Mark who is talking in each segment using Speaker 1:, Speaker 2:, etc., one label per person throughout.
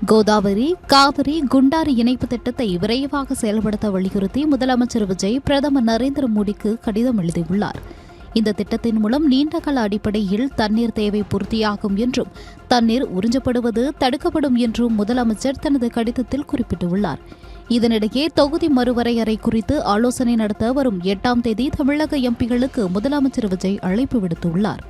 Speaker 1: கோதாவரி காவிரி குண்டாறு இணைப்பு திட்டத்தை விரைவாக செயல்படுத்த வலியுறுத்தி முதலமைச்சர் விஜய் பிரதமர் நரேந்திர மோடிக்கு கடிதம் எழுதியுள்ளார். இந்த திட்டத்தின் மூலம் நீண்டகால அடிப்படையில் தண்ணீர் தேவை பூர்த்தியாகும் என்றும் தண்ணீர் உறிஞ்சப்படுவது தடுக்கப்படும் என்றும் முதலமைச்சர் தனது கடிதத்தில் குறிப்பிட்டுள்ளார். இதனிடையே தொகுதி மறுவரையறை குறித்து ஆலோசனை நடத்த வரும் 8ஆம் தேதி தமிழக எம்பிகளுக்கு முதலமைச்சர் விஜய் அழைப்பு விடுத்துள்ளார்.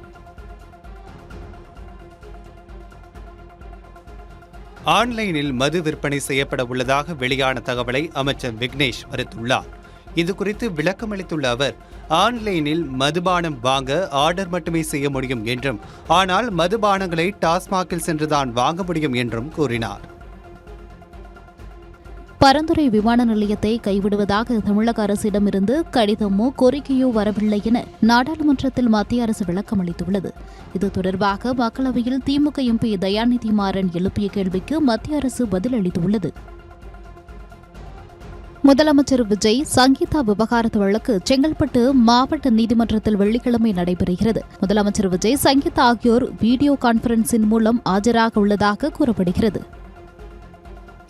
Speaker 2: ஆன்லைனில் மது விற்பனை செய்யப்பட உள்ளதாக வெளியான தகவலை அமைச்சர் விக்னேஷ் மறுத்துள்ளார். இதுகுறித்து விளக்கமளித்துள்ள அவர், ஆன்லைனில் மதுபானம் வாங்க ஆர்டர் மட்டுமே செய்ய முடியும் என்றும், ஆனால் மதுபானங்களை டாஸ்மாகில் சென்றுதான் வாங்க முடியும் என்றும் கூறினார்.
Speaker 1: பரந்துரை விமான நிலையத்தை கைவிடுவதாக தமிழக அரசிடமிருந்து கடிதமோ கோரிக்கையோ வரவில்லை என நாடாளுமன்றத்தில் மத்திய அரசு விளக்கம் அளித்துள்ளது. இது தொடர்பாக மக்களவையில் திமுக எம்பி தயாநிதி மாறன் எழுப்பிய கேள்விக்கு மத்திய அரசு பதில் அளித்துள்ளது. முதலமைச்சர் விஜய் சங்கீதா விவகாரத்து வழக்கு செங்கல்பட்டு மாவட்ட நீதிமன்றத்தில் வெள்ளிக்கிழமை நடைபெறுகிறது. முதலமைச்சர் விஜய் சங்கீதா ஆகியோர் வீடியோ கான்பரன்சின் மூலம் ஆஜராக உள்ளதாக கூறப்படுகிறது.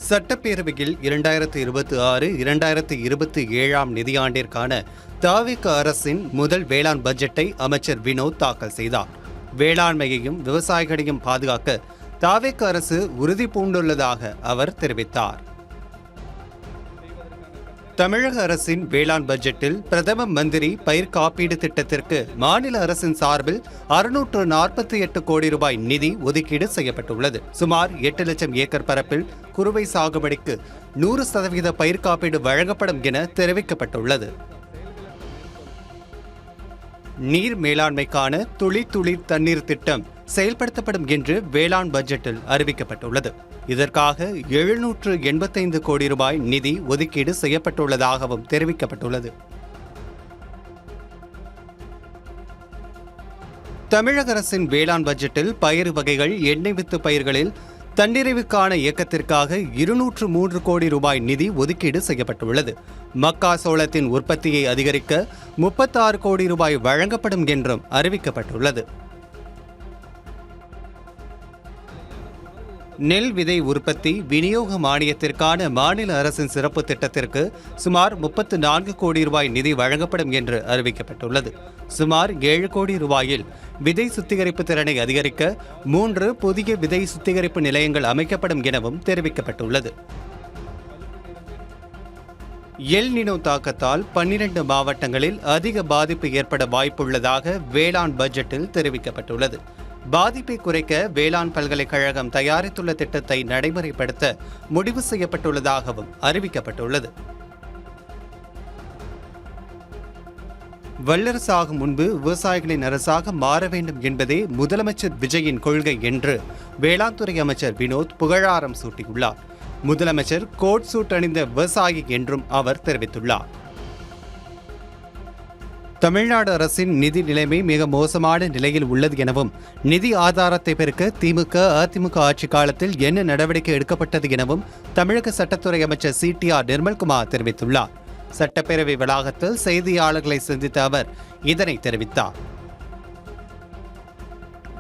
Speaker 2: சட்டப்பேரவையில் 2026-2027 நிதியாண்டிற்கான தவிக அரசின் முதல் வேளாண் பட்ஜெட்டை அமைச்சர் வினோத் தாக்கல் செய்தார். வேளாண்மையையும் விவசாயிகளையும் பாதுகாக்க தவிக அரசு உறுதி பூண்டுள்ளதாக அவர் தெரிவித்தார். தமிழக அரசின் வேளாண் பட்ஜெட்டில் பிரதம மந்திரி பயிர் காப்பீடு திட்டத்திற்கு மாநில அரசின் சார்பில் 648 கோடி ரூபாய் நிதி ஒதுக்கீடு செய்யப்பட்டுள்ளது. சுமார் 8 லட்சம் ஏக்கர் பரப்பில் குறுவை சாகுபடிக்கு 100% பயிர் காப்பீடு வழங்கப்படும் என தெரிவிக்கப்பட்டுள்ளது. நீர் மேலாண்மைக்கான துளி துளி தண்ணீர் திட்டம் செயல்படுத்தப்படும் என்று வேளாண் பட்ஜெட்டில் அறிவிக்கப்பட்டுள்ளது. இதற்காக 785 கோடி ரூபாய் நிதி ஒதுக்கீடு செய்யப்பட்டுள்ளதாகவும் தெரிவிக்கப்பட்டுள்ளது. தமிழக அரசின் வேளாண் பட்ஜெட்டில் பயிர் வகைகள் எண்ணெய் வித்து பயிர்களில் தன்னிறைவுக்கான இயக்கத்திற்காக 203 கோடி ரூபாய் நிதி ஒதுக்கீடு செய்யப்பட்டுள்ளது. மக்கா சோளத்தின் உற்பத்தியை அதிகரிக்க 36 கோடி ரூபாய் வழங்கப்படும் என்றும் அறிவிக்கப்பட்டுள்ளது. நெல் விதை உற்பத்தி விநியோக மானியத்திற்கான மாநில அரசின் சிறப்பு திட்டத்திற்கு சுமார் 34 கோடி ரூபாய் நிதி வழங்கப்படும் என்று அறிவிக்கப்பட்டுள்ளது. சுமார் 7 கோடி ரூபாயில் விதை சுத்திகரிப்பு திறனை அதிகரிக்க 3 புதிய விதை சுத்திகரிப்பு நிலையங்கள் அமைக்கப்படும் எனவும் தெரிவிக்கப்பட்டுள்ளது. எல் நினோ தாக்கத்தால் 12 மாவட்டங்களில் அதிக பாதிப்பு ஏற்பட வாய்ப்புள்ளதாக வேளாண் பட்ஜெட்டில் தெரிவிக்கப்பட்டுள்ளது. பாதிப்பை குறைக்க வேளாண் பல்கலைக்கழகம் தயாரித்துள்ள திட்டத்தை நடைமுறைப்படுத்த முடிவு செய்யப்பட்டுள்ளதாகவும் அறிவிக்கப்பட்டுள்ளது. வல்லரசாகும் முன்பு விவசாயிகளின் அரசாக மாற வேண்டும் என்பதே முதலமைச்சர் விஜயின் கொள்கை என்று வேளாண் துறை அமைச்சர் வினோத் புகழாரம் சூட்டியுள்ளார். முதலமைச்சர் கோட் சூட் அணிந்த விவசாயி என்றும் அவர் தெரிவித்துள்ளார். தமிழ்நாடு அரசின் நிதி நிலைமை மிக மோசமான நிலையில் உள்ளது எனவும், நிதி ஆதாரத்தை பெருக்க திமுக அதிமுக ஆட்சி காலத்தில் என்ன நடவடிக்கை எடுக்கப்பட்டது எனவும் தமிழக சட்டத்துறை அமைச்சர் CTR நிர்மல்குமார் தெரிவித்துள்ளார். சட்டப்பேரவை வளாகத்தில் செய்தியாளர்களை சந்தித்த அவர் இதனை தெரிவித்தார்.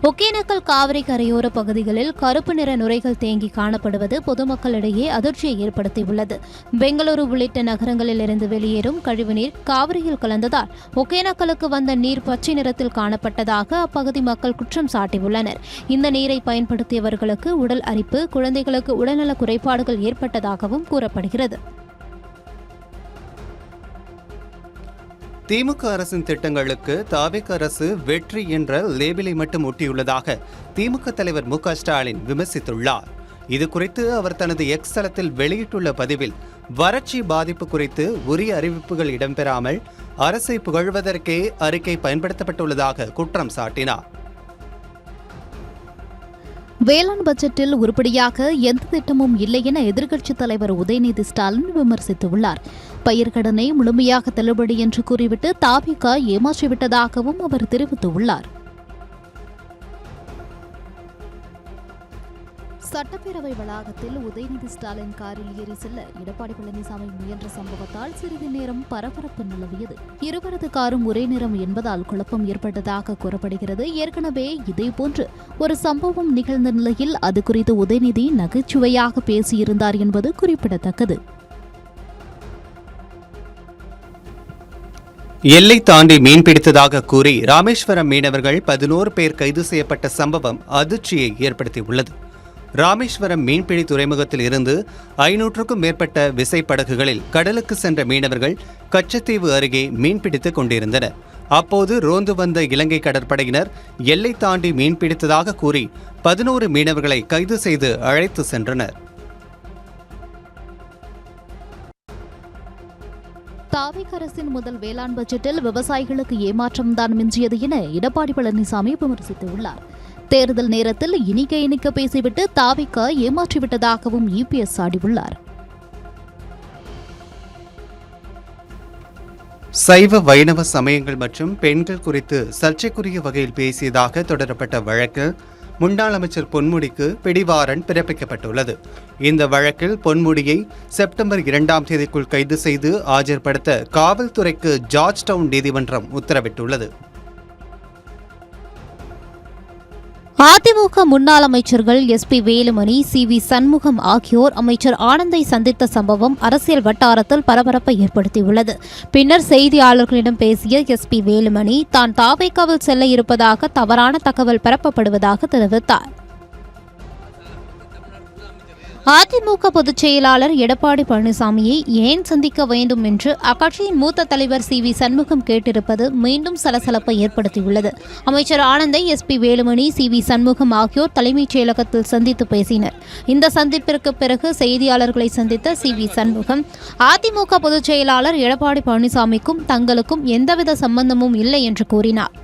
Speaker 3: ஒகேனக்கல் காவிரி கரையோர பகுதிகளில் கருப்பு நிற நுரைகள் தேங்கி காணப்படுவது பொதுமக்களிடையே அதிர்ச்சியை ஏற்படுத்தியுள்ளது. பெங்களூரு உள்ளிட்ட நகரங்களில் இருந்து வெளியேறும் கழிவுநீர் காவிரியில் கலந்ததால் ஒகேனக்கலுக்கு வந்த நீர் பச்சை நிறத்தில் காணப்பட்டதாக அப்பகுதி மக்கள் குற்றம் சாட்டியுள்ளனர். இந்த நீரை பயன்படுத்தியவர்களுக்கு உடல் அரிப்பு, குழந்தைகளுக்கு உடல்நல குறைபாடுகள் ஏற்பட்டதாகவும் கூறப்படுகிறது.
Speaker 2: திமுக அரசின் திட்டங்களுக்கு தவிக அரசு வெற்றி என்ற லேபிளை மட்டும் ஒட்டியுள்ளதாக திமுக தலைவர் மு.க. ஸ்டாலின் விமர்சித்துள்ளார். இதுகுறித்து அவர் தனது எக்ஸ் தளத்தில் வெளியிட்டுள்ள பதிவில், வறட்சி பாதிப்பு குறித்து உரிய அறிவிப்புகள் இடம்பெறாமல் அரசை புகழ்வதற்கே அறிக்கை பயன்படுத்தப்பட்டுள்ளதாக குற்றம் சாட்டினார்.
Speaker 1: வேளாண் பட்ஜெட்டில் உருப்படியாக எந்த திட்டமும் இல்லை என எதிர்க்கட்சித் தலைவர் உதயநிதி ஸ்டாலின் விமர்சித்துள்ளார். பயிர்க்கடனை முழுமையாக தள்ளுபடி என்று கூறிவிட்டு தவிக ஏமாற்றிவிட்டதாகவும் அவர் தெரிவித்துள்ளார். சட்டப்பேரவை வளாகத்தில் உதயநிதி ஸ்டாலின் காரில் ஏறி செல்ல எடப்பாடி பழனிசாமி முயன்ற சம்பவத்தால் சிறிது நேரம் பரபரப்பு நிலவியது. இருவரது காரும் ஒரே நிறம் என்பதால் குழப்பம் ஏற்பட்டதாக கூறப்படுகிறது. ஏற்கனவே இதேபோன்று ஒரு சம்பவம் நிகழ்ந்த நிலையில் அது குறித்து உதயநிதி நகைச்சுவையாக பேசியிருந்தார் என்பது குறிப்பிடத்தக்கது.
Speaker 2: எல்லை தாண்டி மீன்பிடித்ததாக கூறி ராமேஸ்வரம் மீனவர்கள் 11 பேர் கைது செய்யப்பட்ட சம்பவம் அதிர்ச்சியை ஏற்படுத்தியுள்ளது. ராமேஸ்வரம் மீன்பிடி துறைமுகத்தில் இருந்து 500க்கும் மேற்பட்ட விசைப்படகுகளில் கடலுக்கு சென்ற மீனவர்கள் கச்சத்தீவு அருகே மீன்பிடித்துக் கொண்டிருந்தனர். அப்போது ரோந்து வந்த இலங்கை கடற்படையினர் எல்லை தாண்டி மீன்பிடித்ததாக கூறி 11 மீனவர்களை கைது செய்து அழைத்து சென்றனர்.
Speaker 1: தாவேக அரசின் முதல் வேளாண் பட்ஜெட்டில் விவசாயிகளுக்கு ஏமாற்றம்தான் மிஞ்சியது என எடப்பாடி பழனிசாமி விமர்சித்துள்ளார். தேர்தல் நேரத்தில் இனிக்க பேசிவிட்டு தாவேக ஏமாற்றிவிட்டதாகவும் இபிஎஸ் சாடியுள்ளார்.
Speaker 2: சைவ வைணவ சமயங்கள் மற்றும் பெண்கள் குறித்து சர்ச்சைக்குரிய வகையில் பேசியதாக தொடரப்பட்ட வழக்கில் முன்னாள் அமைச்சர் பொன்முடிக்கு பிடிவாரண்ட் பிறப்பிக்கப்பட்டுள்ளது. இந்த வழக்கில் பொன்முடியை செப்டம்பர் 2ஆம் தேதிக்குள் கைது செய்து ஆஜர்படுத்த காவல்துறைக்கு ஜார்ஜ் டவுன் நீதிமன்றம் உத்தரவிட்டுள்ளது.
Speaker 3: அதிமுக முன்னாள் அமைச்சர்கள் எஸ்பி வேலுமணி, சி.வி. சண்முகம் ஆகியோர் அமைச்சர் ஆனந்தை சந்தித்த சம்பவம் அரசியல் வட்டாரத்தில் பரபரப்பை ஏற்படுத்தியுள்ளது. பின்னர் செய்தியாளர்களிடம் பேசிய எஸ்பி வேலுமணி தான் தாவேகாவில் செல்ல இருப்பதாக தவறான தகவல் பரப்பப்படுவதாக தெரிவித்தார். அதிமுக பொதுச் செயலாளர் எடப்பாடி பழனிசாமியை ஏன் சந்திக்க வேண்டும் என்று அக்கட்சியின் மூத்த தலைவர் சி.வி. சண்முகம் கேட்டிருப்பது மீண்டும் சலசலப்பை ஏற்படுத்தியுள்ளது. அமைச்சர் ஆனந்தை எஸ்பி வேலுமணி, சி.வி. சண்முகம் ஆகியோர் தலைமைச் செயலகத்தில் சந்தித்து பேசினர். இந்த சந்திப்பிற்கு பிறகு செய்தியாளர்களை சந்தித்த சி.வி. சண்முகம், அதிமுக பொதுச் செயலாளர் எடப்பாடி பழனிசாமிக்கும் தங்களுக்கும் எந்தவித சம்பந்தமும் இல்லை என்று கூறினார்.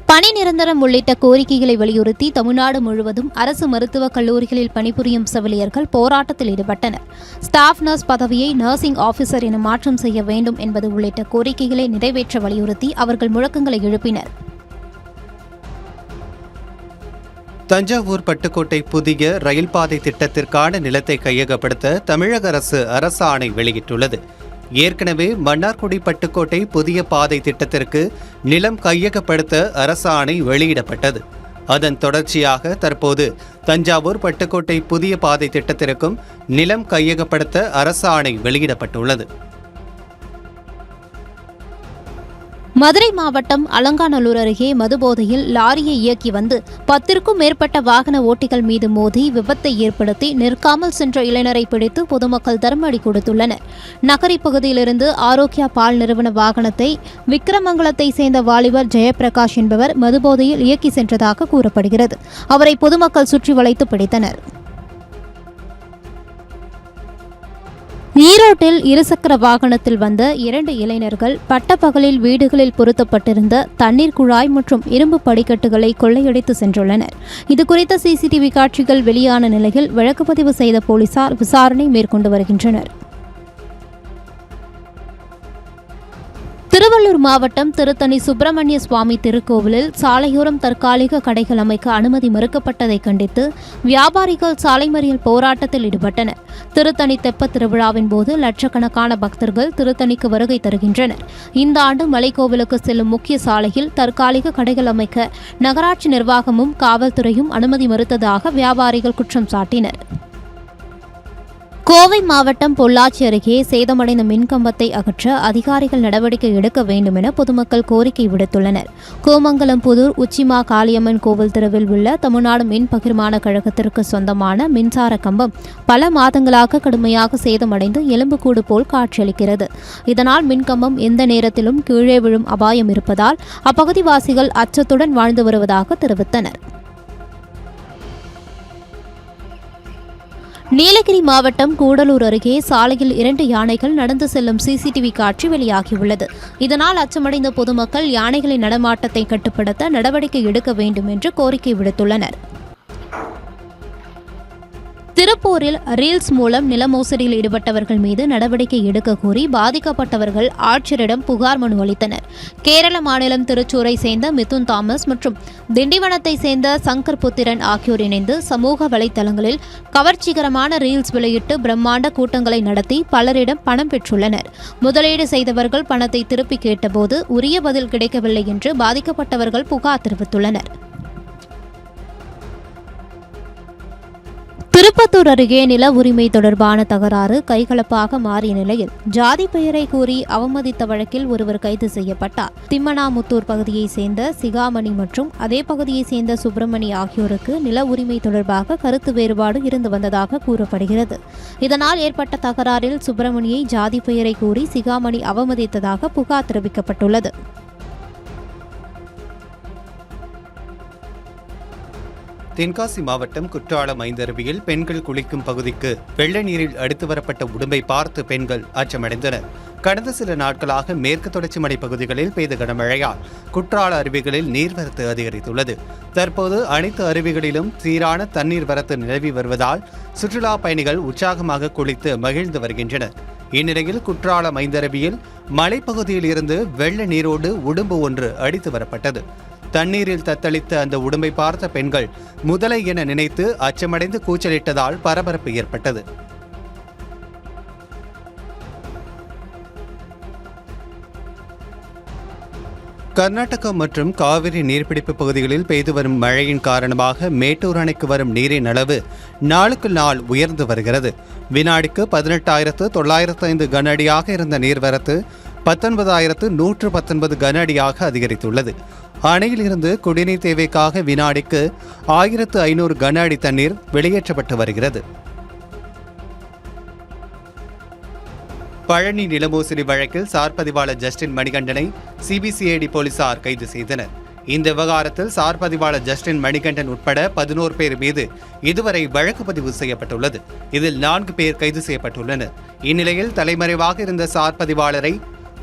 Speaker 3: பணி நிரந்தரம் உள்ளிட்ட கோரிக்கைகளை வலியுறுத்தி தமிழ்நாடு முழுவதும் அரசு மருத்துவக் கல்லூரிகளில் பணிபுரியும் செவிலியர்கள் போராட்டத்தில் ஈடுபட்டனர். ஸ்டாஃப் நர்ஸ் பதவியை நர்சிங் ஆபீசர் என மாற்றம் செய்ய வேண்டும் என்பது உள்ளிட்ட கோரிக்கைகளை நிறைவேற்ற வலியுறுத்தி அவர்கள் முழக்கங்களை எழுப்பினர்.
Speaker 2: தஞ்சாவூர் பட்டுக்கோட்டை புதிய ரயில் பாதை திட்டத்திற்கான நிலத்தை கையகப்படுத்த தமிழக அரசு அரசாணை வெளியிட்டுள்ளது. ஏற்கனவே மன்னார்குடி பட்டுக்கோட்டை புதிய பாதை திட்டத்திற்கு நிலம் கையகப்படுத்த அரசாணை வெளியிடப்பட்டது. அதன் தொடர்ச்சியாக தற்போது தஞ்சாவூர் பட்டுக்கோட்டை புதிய பாதை திட்டத்திற்கும் நிலம் கையகப்படுத்த அரசாணை வெளியிடப்பட்டுள்ளது.
Speaker 3: மதுரை மாவட்டம் அலங்காநல்லூர் அருகே மதுபோதையில் லாரியை இயக்கி வந்து 10க்கும் மேற்பட்ட வாகன ஓட்டிகள் மீது மோதி விபத்தை ஏற்படுத்தி நிற்காமல் சென்ற இளைஞரை பிடித்து பொதுமக்கள் தர்மஅடி கொடுத்துள்ளனர். நகரி பகுதியிலிருந்து ஆரோக்கியா பால் நிறுவன வாகனத்தை விக்கிரமங்கலத்தை சேர்ந்த வாலிபர் ஜெயபிரகாஷ் என்பவர் மதுபோதையில் இயக்கி சென்றதாக கூறப்படுகிறது. அவரை பொதுமக்கள் சுற்றி வளைத்து பிடித்தனர். ஈரோட்டில் இருசக்கர வாகனத்தில் வந்த 2 இளைஞர்கள் பட்டப்பகலில் வீடுகளில் பொருத்தப்பட்டிருந்த தண்ணீர் குழாய் மற்றும் இரும்பு படிக்கட்டுகளை கொள்ளையடித்து சென்றுள்ளனர். இதுகுறித்த சிசிடிவி காட்சிகள் வெளியான நிலையில் வழக்குப்பதிவு செய்த போலீசார் விசாரணை மேற்கொண்டு வருகின்றனர். திருவள்ளூர் மாவட்டம் திருத்தணி சுப்பிரமணிய சுவாமி திருக்கோவிலில் சாலையோரம் தற்காலிக கடைகள் அமைக்க அனுமதி மறுக்கப்பட்டதை கண்டித்து வியாபாரிகள் சாலை மறியல் போராட்டத்தில் ஈடுபட்டனர். திருத்தணி தெப்ப திருவிழாவின் போது லட்சக்கணக்கான பக்தர்கள் திருத்தணிக்கு வருகை தருகின்றனர். இந்த ஆண்டு மலைக்கோவிலுக்கு செல்லும் முக்கிய சாலையில் தற்காலிக கடைகள் அமைக்க நகராட்சி நிர்வாகமும் காவல்துறையும் அனுமதி மறுத்ததாக வியாபாரிகள் குற்றம் சாட்டினர். கோவை மாவட்டம் பொள்ளாச்சி அருகே சேதமடைந்த மின்கம்பத்தை அகற்ற அதிகாரிகள் நடவடிக்கை எடுக்க வேண்டும் என பொதுமக்கள் கோரிக்கை விடுத்துள்ளனர். கோமங்கலம் புதூர் உச்சிமா காளியம்மன் கோவில் தெருவில் உள்ள தமிழ்நாடு மின் பகிர்மான கழகத்திற்கு சொந்தமான மின்சார கம்பம் பல மாதங்களாக கடுமையாக சேதமடைந்து எலும்புக்கூடு போல் காட்சியளிக்கிறது. இதனால் மின்கம்பம் எந்த நேரத்திலும் கீழே விழும் அபாயம் இருப்பதால் அப்பகுதிவாசிகள் அச்சத்துடன் வாழ்ந்து வருவதாக தெரிவித்தனர். நீலகிரி மாவட்டம் கூடலூர் அருகே சாலையில் 2 யானைகள் நடந்து செல்லும் சிசிடிவி காட்சி வெளியாகியுள்ளது. இதனால் அச்சமடைந்த பொதுமக்கள் யானைகளின் நடமாட்டத்தை கட்டுப்படுத்த நடவடிக்கை எடுக்க வேண்டும் என்று கோரிக்கை விடுத்துள்ளனர். திருப்பூரில் ரீல்ஸ் மூலம் நில மோசடியில் ஈடுபட்டவர்கள் மீது நடவடிக்கை எடுக்க கோரி பாதிக்கப்பட்டவர்கள் ஆட்சியரிடம் புகார் மனு அளித்தனர். கேரள மாநிலம் திருச்சூரை சேர்ந்த மிதுன் தாமஸ் மற்றும் திண்டிவனத்தை சேர்ந்த சங்கர் புத்திரன் ஆகியோர் இணைந்து சமூக வலைதளங்களில் கவர்ச்சிகரமான ரீல்ஸ் வெளியிட்டு பிரம்மாண்ட கூட்டங்களை நடத்தி பலரிடம் பணம் பெற்றுள்ளனர். முதலீடு செய்தவர்கள் பணத்தை திருப்பி கேட்டபோது உரிய பதில் கிடைக்கவில்லை என்று பாதிக்கப்பட்டவர்கள் புகார் தெரிவித்துள்ளனர். திருப்பத்தூர் அருகே நில உரிமை தொடர்பான தகராறு கைகலப்பாக மாறிய நிலையில் ஜாதி பெயரை கூறி அவமதித்த வழக்கில் ஒருவர் கைது செய்யப்பட்டார். திம்மனாமுத்தூர் பகுதியைச் சேர்ந்த சிகாமணி மற்றும் அதே பகுதியைச் சேர்ந்த சுப்பிரமணி ஆகியோருக்கு நில உரிமை தொடர்பாக கருத்து வேறுபாடு இருந்து வந்ததாக கூறப்படுகிறது. இதனால் ஏற்பட்ட தகராறில் சுப்பிரமணியை ஜாதி பெயரை கூறி சிகாமணி அவமதித்ததாக புகார் தெரிவிக்கப்பட்டுள்ளது.
Speaker 2: தென்காசி மாவட்டம் குற்றாலம் ஐந்தருவியில் பெண்கள் குளிக்கும் பகுதிக்கு வெள்ள நீரில் அடுத்து வரப்பட்ட உடும்பை பார்த்து பெண்கள் அச்சமடைந்தனர். கடந்த சில நாட்களாக மேற்கு தொடர்ச்சி மலை பகுதிகளில் பெய்த கனமழையால் குற்றால அருவிகளில் நீர்வரத்து அதிகரித்துள்ளது. தற்போது அனைத்து அருவிகளிலும் சீரான தண்ணீர் வரத்து நிலவி வருவதால் சுற்றுலா பயணிகள் உற்சாகமாக குளித்து மகிழ்ந்து வருகின்றனர். இந்நிலையில் குற்றாலம் ஐந்தருவியில் மலைப்பகுதியில் இருந்து வெள்ள நீரோடு உடும்பு ஒன்று அடித்து வரப்பட்டது. தண்ணீரில் தத்தளித்த அந்த உடும்பை பார்த்த பெண்கள் முதலை என நினைத்து அச்சமடைந்து கூச்சலிட்டதால் பரபரப்பு ஏற்பட்டது. கர்நாடகா மற்றும் காவிரி நீர்பிடிப்பு பகுதிகளில் பெய்து வரும் மழையின் காரணமாக மேட்டூர் அணைக்கு வரும் நீரின் அளவு நாளுக்கு நாள் உயர்ந்து வருகிறது. வினாடிக்கு 18,905 கன அடியாக இருந்த நீர்வரத்து 19,119 கன அடியாக அதிகரித்துள்ளது. அணையில் இருந்து குடிநீர் தேவைக்காக வினாடிக்கு 1,500 கன அடி தண்ணீர் வெளியேற்றப்பட்டு வருகிறது. பழனி நிலமோசடி வழக்கில் சார்பதிவாளர் ஜஸ்டின் மணிகண்டனை சிபிசிஐடி போலீசார் கைது செய்தனர். இந்த விவகாரத்தில் சார்பதிவாளர் ஜஸ்டின் மணிகண்டன் உட்பட 11 பேர் மீது இதுவரை வழக்கு பதிவு செய்யப்பட்டுள்ளது. இதில் 4 பேர் கைது செய்யப்பட்டுள்ளனர். இந்நிலையில் தலைமறைவாக இருந்த சார்பதிவாளரை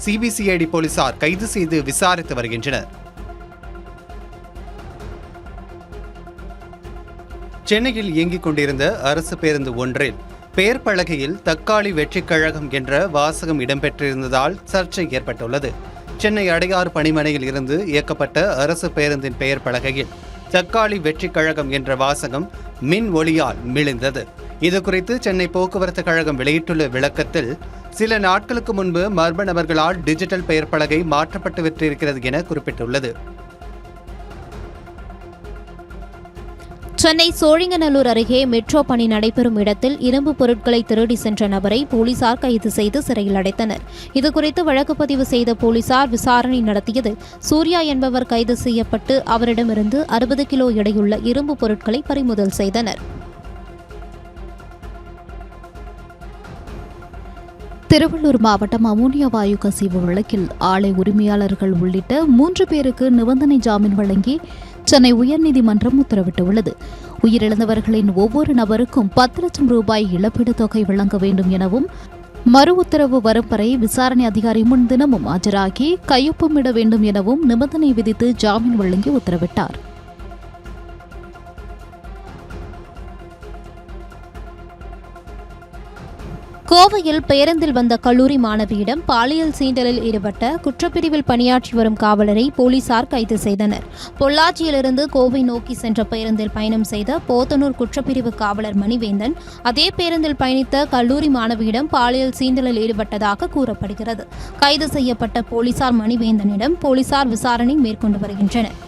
Speaker 2: சிபிசிஐடி போலீசார் கைது செய்து விசாரித்து வருகின்றனர். சென்னையில் இயங்கிக் கொண்டிருந்த அரசு பேருந்து ஒன்றில் பெயர் பலகையில் தக்காளி வெற்றிக் கழகம் என்ற வாசகம் இடம்பெற்றிருந்ததால் சர்ச்சை ஏற்பட்டுள்ளது. சென்னை அடையாறு பணிமனையில் இருந்து இயக்கப்பட்ட அரசு பேருந்தின் பெயர் பலகையில் தக்காளி வெற்றிக் கழகம் என்ற வாசகம் மின் ஒளியால் மிளிர்ந்தது. இதுகுறித்து சென்னை போக்குவரத்து கழகம் வெளியிட்டுள்ள விளக்கத்தில், சில நாட்களுக்கு முன்பு மர்ம நபர்களால் டிஜிட்டல் பெயர் பலகை மாற்றப்பட்டு விட்டிருக்கிறது என குறிப்பிட்டுள்ளது.
Speaker 3: சென்னை சோழிங்கநல்லூர் அருகே மெட்ரோ பணி நடைபெறும் இடத்தில் இரும்பு பொருட்களை திருடி சென்ற நபரை போலீசார் கைது செய்து சிறையில் அடைத்தனர். இதுகுறித்து வழக்கு பதிவு செய்த போலீசார் விசாரணை நடத்தியதில் சூர்யா என்பவர் கைது செய்யப்பட்டு அவரிடமிருந்து 60 கிலோ எடையுள்ள இரும்பு பொருட்களை பறிமுதல் செய்தனர்.
Speaker 1: திருவள்ளூர் மாவட்டம் அமோனியா வாயு கசிவு வழக்கில் ஆலை உரிமையாளர்கள் உள்ளிட்ட 3 பேருக்கு நிபந்தனை ஜாமீன் வழங்கி சென்னை உயர்நீதிமன்றம் உத்தரவிட்டுள்ளது. உயிரிழந்தவர்களின் ஒவ்வொரு நபருக்கும் 10 லட்சம் ரூபாய் இழப்பீடு தொகை வழங்க வேண்டும் எனவும், மறு உத்தரவு வரும் வரை விசாரணை அதிகாரி முன் தினமும் ஆஜராகி கையொப்பமிட வேண்டும் எனவும் நிபந்தனை விதித்து ஜாமீன் வழங்கி உத்தரவிட்டார்.
Speaker 3: கோவையில் பேருந்தில் வந்த கல்லூரி மாணவியிடம் பாலியல் சீண்டலில் ஈடுபட்ட குற்றப்பிரிவில் பணியாற்றி வரும் காவலரை போலீசார் கைது செய்தனர். பொள்ளாச்சியிலிருந்து கோவை நோக்கி சென்ற பேருந்தில் பயணம் செய்த போத்தனூர் குற்றப்பிரிவு காவலர் மணிவேந்தன் அதே பேருந்தில் பயணித்த கல்லூரி மாணவியிடம் பாலியல் சீண்டலில் ஈடுபட்டதாக கூறப்படுகிறது. கைது செய்யப்பட்ட போலீசார் மணிவேந்தனிடம் போலீசார் விசாரணை மேற்கொண்டு வருகின்றனர்.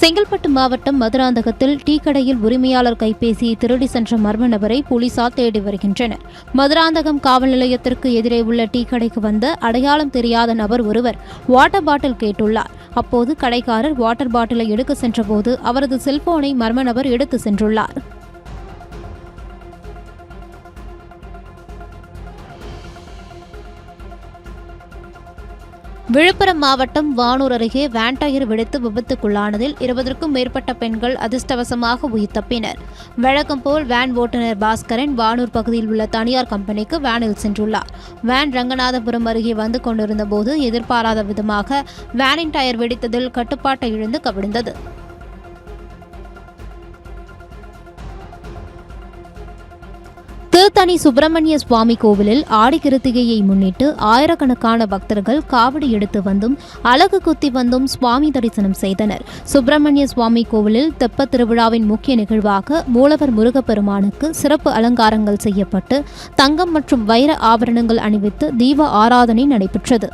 Speaker 3: செங்கல்பட்டு மாவட்டம் மதுராந்தகத்தில் டீ கடையில் உரிமையாளர் கைபேசியை திருடி சென்ற மர்ம நபரை போலீசார் தேடி வருகின்றனர். மதுராந்தகம் காவல் நிலையத்திற்கு எதிரே உள்ள டீ கடைக்கு வந்த அடையாளம் தெரியாத நபர் ஒருவர் வாட்டர் பாட்டில் கேட்டுள்ளார். அப்போது கடைக்காரர் வாட்டர் பாட்டிலை எடுக்க சென்றபோது அவரது செல்போனை மர்ம நபர் எடுத்து சென்றுள்ளார். விழுப்புரம் மாவட்டம் வானூர் அருகே வேன் டயர் வெடித்து விபத்துக்குள்ளானதில் 20க்கும் மேற்பட்ட பெண்கள் அதிர்ஷ்டவசமாக உயிர் தப்பினர். வழக்கம் போல் வேன் ஓட்டுநர் பாஸ்கரன் வானூர் பகுதியில் உள்ள தனியார் கம்பெனிக்கு வேனில் சென்றுள்ளார். வேன் ரங்கநாதபுரம் அருகே வந்து கொண்டிருந்த போது எதிர்பாராத விதமாக வேனின் டயர் வெடித்ததில் கட்டுப்பாட்டை இழந்து கவிழ்ந்தது. திருத்தணி சுப்பிரமணிய சுவாமி கோவிலில் ஆடி கிருத்திகையை முன்னிட்டு ஆயிரக்கணக்கான பக்தர்கள் காவடி எடுத்து வந்தும் அலகு குத்தி வந்தும் சுவாமி தரிசனம் செய்தனர். சுப்பிரமணிய சுவாமி கோவிலில் தெப்பத் திருவிழாவின் முக்கிய நிகழ்வாக மூலவர் முருகப்பெருமானுக்கு சிறப்பு அலங்காரங்கள் செய்யப்பட்டு தங்கம் மற்றும் வைர ஆபரணங்கள் அணிவித்து தீப ஆராதனை நடைபெற்றது.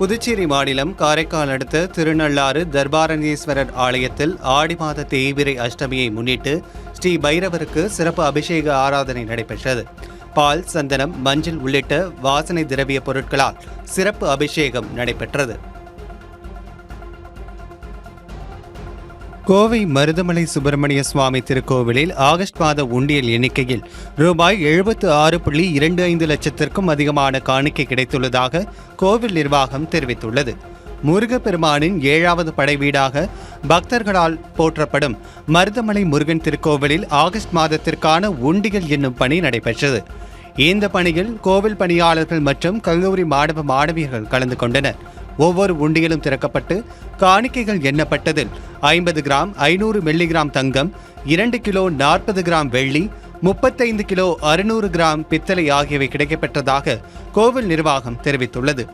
Speaker 2: புதுச்சேரி மாநிலம் காரைக்கால் அடுத்த திருநள்ளாறு தர்பாரண்யேஸ்வரர் ஆலயத்தில் ஆடி மாத தேய்பிறை அஷ்டமியை முன்னிட்டு ஸ்ரீ பைரவருக்கு சிறப்பு அபிஷேக ஆராதனை நடைபெற்றது. பால், சந்தனம், மஞ்சள் உள்ளிட்ட வாசனை திரவிய பொருட்களால் சிறப்பு அபிஷேகம் நடைபெற்றது. கோவை மருதமலை சுப்பிரமணிய சுவாமி திருக்கோவிலில் ஆகஸ்ட் மாத உண்டியல் எண்ணிக்கையில் ரூபாய் 76.25 லட்சத்திற்கும் அதிகமான காணிக்கை கிடைத்துள்ளதாக கோவில் நிர்வாகம் தெரிவித்துள்ளது. முருகப்பெருமானின் 7வது படை வீடாக பக்தர்களால் போற்றப்படும் மருதமலை முருகன் திருக்கோவிலில் ஆகஸ்ட் மாதத்திற்கான உண்டியல் என்னும் பணி நடைபெற்றது. இந்த பணியில் கோவில் பணியாளர்கள் மற்றும் கல்லூரி மாணவ மாணவியர்கள் கலந்து கொண்டனர். ஒவ்வொரு உண்டியலும் திறக்கப்பட்டு காணிக்கைகள் எண்ணப்பட்டதில் 50 கிராம் 500 மில்லிகிராம் தங்கம், 2 கிலோ 40 கிராம் வெள்ளி, 35 கிலோ 600 கிராம் பித்தளை ஆகியவை கிடைக்கப்பெற்றதாக கோவில் நிர்வாகம் தெரிவித்துள்ளது.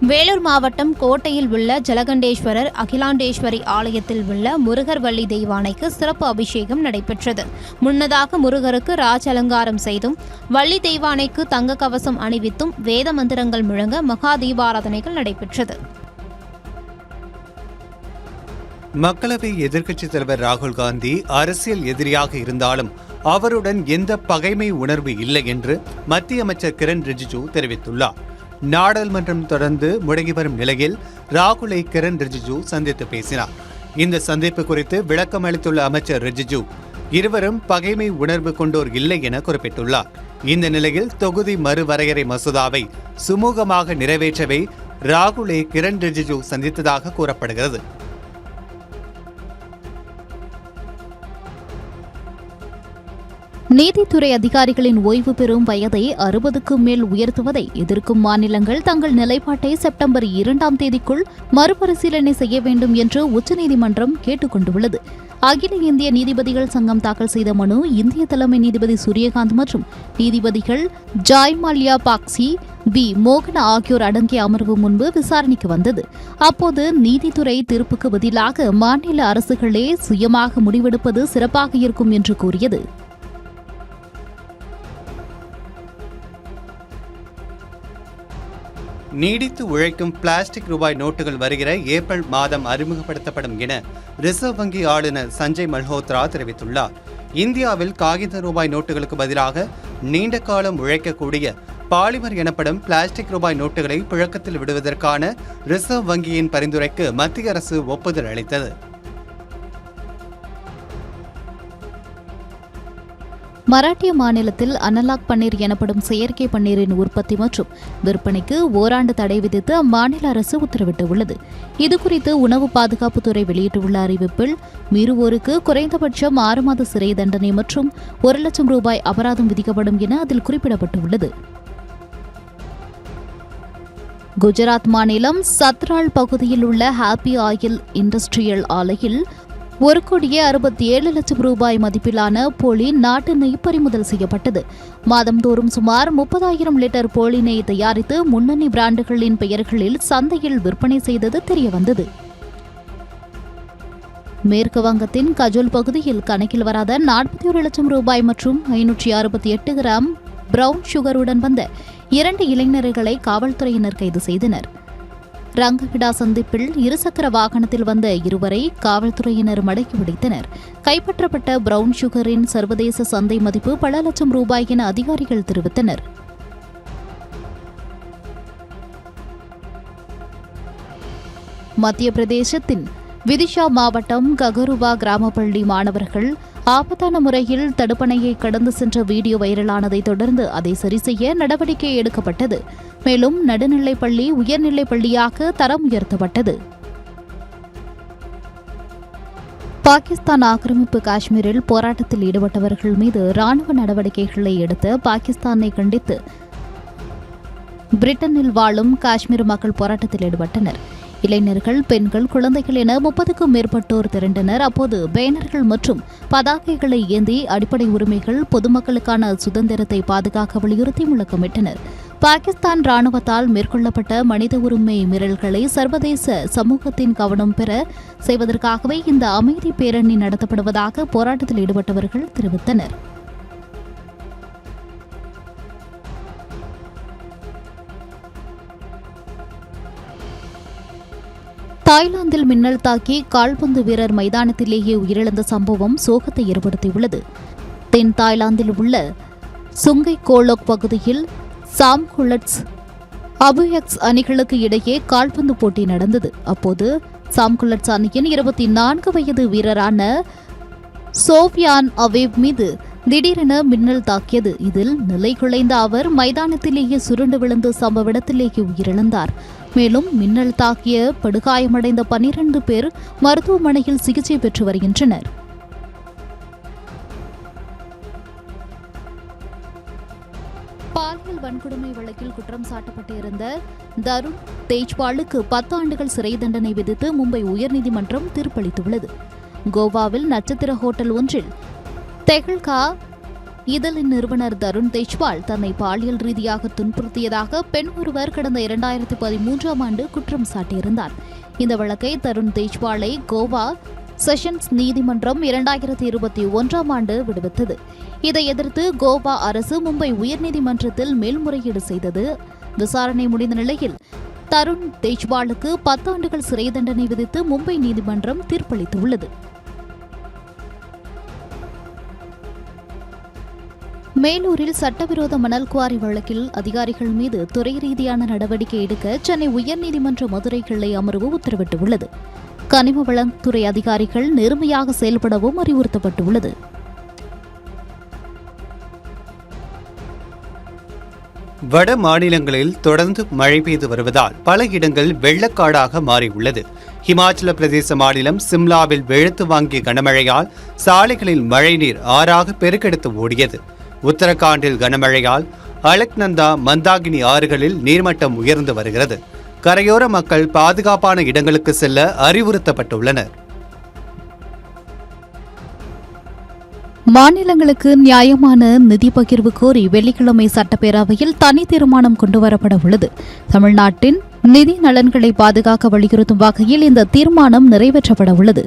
Speaker 3: வேலூர் மாவட்டம் கோட்டையில் உள்ள ஜலகண்டேஸ்வரர் அகிலாண்டேஸ்வரி ஆலயத்தில் உள்ள முருகர் வள்ளி தெய்வானைக்கு சிறப்பு அபிஷேகம் நடைபெற்றது. முன்னதாக முருகருக்கு ராஜ அலங்காரம் செய்தும் வள்ளி தெய்வானைக்கு தங்க கவசம் அணிவித்தும் வேத மந்திரங்கள் முழங்க மகா தீபாராதனைகள் நடைபெற்றது.
Speaker 2: மக்களவை எதிர்க்கட்சித் தலைவர் ராகுல் காந்தி அரசியல் எதிரியாக இருந்தாலும் அவருடன் எந்த பகைமை உணர்வு இல்லை என்று மத்திய அமைச்சர் கிரண் ரிஜிஜு தெரிவித்துள்ளார். நாடாளுமன்றம் தொடர்ந்து முடங்கி வரும் நிலையில் ராகுலை கிரண் ரிஜிஜு சந்தித்து பேசினார். இந்த சந்திப்பு குறித்து விளக்கம் அளித்துள்ள அமைச்சர் ரிஜிஜு, இருவரும் பகைமை உணர்வு கொண்டோர் இல்லை என குறிப்பிட்டுள்ளார். இந்த நிலையில் தொகுதி மறுவரையறை மசோதாவை சுமூகமாக நிறைவேற்றவே ராகுலை கிரண் ரிஜிஜு சந்தித்ததாக கூறப்படுகிறது.
Speaker 1: நீதித்துறை அதிகாரிகளின் ஓய்வு பெறும் வயதை 60க்கும் மேல் உயர்த்துவதை எதிர்க்கும் மாநிலங்கள் தங்கள் நிலைப்பாட்டை செப்டம்பர் 2ஆம் தேதிக்குள் மறுபரிசீலனை செய்ய வேண்டும் என்று உச்சநீதிமன்றம் கேட்டுக் கொண்டுள்ளது. அகில இந்திய நீதிபதிகள் சங்கம் தாக்கல் செய்த மனு இந்திய தலைமை நீதிபதி சூரியகாந்த் மற்றும் நீதிபதிகள் ஜாய் மல்யா பாக்சி, பி மோகன் ஆகியோர் அடங்கிய அமர்வு முன்பு விசாரணைக்கு வந்தது. அப்போது நீதித்துறை தீர்ப்புக்கு பதிலாக மாநில அரசுகளே சுயமாக முடிவெடுப்பது சிறப்பாக இருக்கும் என்று கூறியது.
Speaker 2: நீடித்து உழைக்கும் பிளாஸ்டிக் ரூபாய் நோட்டுகள் வருகிற ஏப்ரல் மாதம் அறிமுகப்படுத்தப்படும் என ரிசர்வ் வங்கி ஆளுநர் சஞ்சய் மல்ஹோத்ரா தெரிவித்துள்ளார். இந்தியாவில் காகித ரூபாய் நோட்டுகளுக்கு பதிலாக நீண்ட காலம் உழைக்கக்கூடிய பாலிமர் எனப்படும் பிளாஸ்டிக் ரூபாய் நோட்டுகளை புழக்கத்தில் விடுவதற்கான ரிசர்வ் வங்கியின் பரிந்துரைக்கு மத்திய அரசு ஒப்புதல் அளித்தது.
Speaker 1: மராட்டிய மாநிலத்தில் அனலாக் பன்னீர் எனப்படும் செயற்கை பன்னீரின் உற்பத்தி மற்றும் விற்பனைக்கு ஓராண்டு தடை விதித்து அம்மாநில அரசு உத்தரவிட்டுள்ளது. இதுகுறித்து உணவு பாதுகாப்புத்துறை வெளியிட்டுள்ள அறிவிப்பில், மீறுவோருக்கு குறைந்தபட்சம் 6 மாத சிறை தண்டனை மற்றும் 1 லட்சம் ரூபாய் அபராதம் விதிக்கப்படும் என அதில் குறிப்பிடப்பட்டுள்ளது. குஜராத் மாநிலம் சத்ரால் பகுதியில் உள்ள ஹாப்பி ஆயில் இண்டஸ்ட்ரியல் ஆலையில் 1,67 லட்சம் ரூபாய் மதிப்பிலான போலி நாட்டு நெய் பறிமுதல் செய்யப்பட்டது. மாதந்தோறும் சுமார் 30,000 லிட்டர் போலி நெய் தயாரித்து முன்னணி பிராண்டுகளின் பெயர்களில் சந்தையில் விற்பனை செய்தது தெரியவந்தது. மேற்கு வங்கத்தின் கஜோல் பகுதியில் கணக்கில் வராத 41 லட்சம் ரூபாய் மற்றும் 568 கிராம் பிரவுன் சுகருடன் வந்த 2 இளைஞர்களை காவல்துறையினர் கைது செய்தனர். ரங்கவிடா சந்திப்பில் இருசக்கர வாகனத்தில் வந்த இருவரை காவல்துறையினர் மடக்கி பிடித்தனர். கைப்பற்றப்பட்ட பிரவுன் சுகரின் சர்வதேச சந்தை மதிப்பு பல லட்சம் ரூபாய் என அதிகாரிகள் தெரிவித்தனர். மத்திய பிரதேசத்தின் விதிஷா மாவட்டம் ககருவா கிராம பள்ளி மாணவர்கள் ஆபத்தான முறையில் தடுப்பணையை கடந்து சென்ற வீடியோ வைரலானதை தொடர்ந்து அதை சரி செய்ய நடவடிக்கை எடுக்கப்பட்டது. மேலும் நடுநிலைப் பள்ளி உயர்நிலைப் பள்ளியாக தரம் உயர்த்தப்பட்டது. பாகிஸ்தான் ஆக்கிரமிப்பு காஷ்மீரில் போராட்டத்தில் ஈடுபட்டவர்கள் மீது ராணுவ நடவடிக்கைகளை எடுத்த பாகிஸ்தானை கண்டித்து பிரிட்டனில் வாழும் காஷ்மீர் மக்கள் போராட்டத்தில் ஈடுபட்டனர். இளைஞர்கள், பெண்கள், குழந்தைகள் என 30க்கும் மேற்பட்டோர் திரண்டனர். அப்போது பேனர்கள் மற்றும் பதாகைகளை ஏந்தி அடிப்படை உரிமைகள், பொதுமக்களுக்கான சுதந்திரத்தை பாதுகாக்க வலியுறுத்தி முழக்கமிட்டனர். பாகிஸ்தான் ராணுவத்தால் மேற்கொள்ளப்பட்ட மனித உரிமை மீறல்களை சர்வதேச சமூகத்தின் கவனம் பெற செய்வதற்காகவே இந்த அமைதி பேரணி நடத்தப்படுவதாக போராட்டத்தில் ஈடுபட்டவர்கள் தெரிவித்தனர். தாய்லாந்தில் மின்னல் தாக்கி கால்பந்து வீரர் மைதானத்திலேயே உயிரிழந்த சம்பவம் சோகத்தை ஏற்படுத்தியுள்ளது. தென் தாய்லாந்தில் உள்ள சுங்கை கோலோக் பகுதியில் சாம்குலட்ஸ் அபுயக்ஸ் அணிகளுக்கு இடையே கால்பந்து போட்டி நடந்தது. அப்போது சாம்குலட்ஸ் அணியின் 24 வயது வீரரான சோஃபியான் அவேப் மீது திடீரென மின்னல் தாக்கியது. இதில் நிலை குலைந்த அவர் மைதானத்திலேயே சுருண்டு விழுந்து சம்பவ இடத்திலேயே உயிரிழந்தார். மேலும் மின்னல் தாக்கிய படுகாயமடைந்த 12 பேர் மருத்துவமனையில் சிகிச்சை பெற்று வருகின்றனர். பாலியல் வன்கொடுமை வழக்கில் குற்றம் சாட்டப்பட்டிருந்த தருண் தேஜ்பாலுக்கு 10 ஆண்டுகள் சிறை தண்டனை விதித்து மும்பை உயர்நீதிமன்றம் தீர்ப்பளித்துள்ளது. கோவாவில் நட்சத்திர ஹோட்டல் ஒன்றில் தெஹல்கா இதழின் நிறுவனர் தருண் தேஜ்பால் தன்னை பாலியல் ரீதியாக துன்புறுத்தியதாக பெண் ஒருவர் கடந்த 2013ஆம் ஆண்டு குற்றம் சாட்டியிருந்தார். இந்த வழக்கை தருண் தேஜ்பாலை கோவா செஷன்ஸ் நீதிமன்றம் 2021ஆம் ஆண்டு விடுவித்தது. இதை எதிர்த்து கோவா அரசு மும்பை உயர்நீதிமன்றத்தில் மேல்முறையீடு செய்தது. விசாரணை முடிந்த நிலையில் தருண் தேஜ்பாலுக்கு 10 ஆண்டுகள் சிறை தண்டனை விதித்து மும்பை நீதிமன்றம் தீர்ப்பளித்துள்ளது. மேலூரில் சட்டவிரோத மணல் குவாரி வழக்கில் அதிகாரிகள் மீது துறை ரீதியான நடவடிக்கை எடுக்க சென்னை உயர்நீதிமன்ற மதுரை கிளை அமர்வு உத்தரவிட்டுள்ளது. கனிம வளத்துறை அதிகாரிகள் நேர்மையாக செயல்படவும் அறிவுறுத்தப்பட்டுள்ளது.
Speaker 2: வட மாநிலங்களில் தொடர்ந்து மழை பெய்து வருவதால் பல இடங்கள் வெள்ளக்காடாக மாறியுள்ளது. ஹிமாச்சல பிரதேச மாநிலம் சிம்லாவில் வெளுத்து வாங்கிய கனமழையால் சாலைகளில் மழைநீர் ஆறாக பெருக்கெடுத்து ஓடியது. உத்தரகாண்டில் கனமழையால் அலக்நந்தா, மந்தாகினி ஆறுகளில் நீர்மட்டம் உயர்ந்து வருகிறது. கரையோர மக்கள் பாதுகாப்பான இடங்களுக்கு செல்ல அறிவுறுத்தப்பட்டுள்ளனர்.
Speaker 1: மாநிலங்களுக்கு நியாயமான நிதி பகிர்வு கோரி வெள்ளிக்கிழமை சட்டப்பேரவையில் தனி தீர்மானம் கொண்டுவரப்பட உள்ளது. தமிழ்நாட்டின் நிதி நலன்களை பாதுகாக்க வலியுறுத்தும் வகையில் இந்த தீர்மானம் நிறைவேற்றப்பட உள்ளது.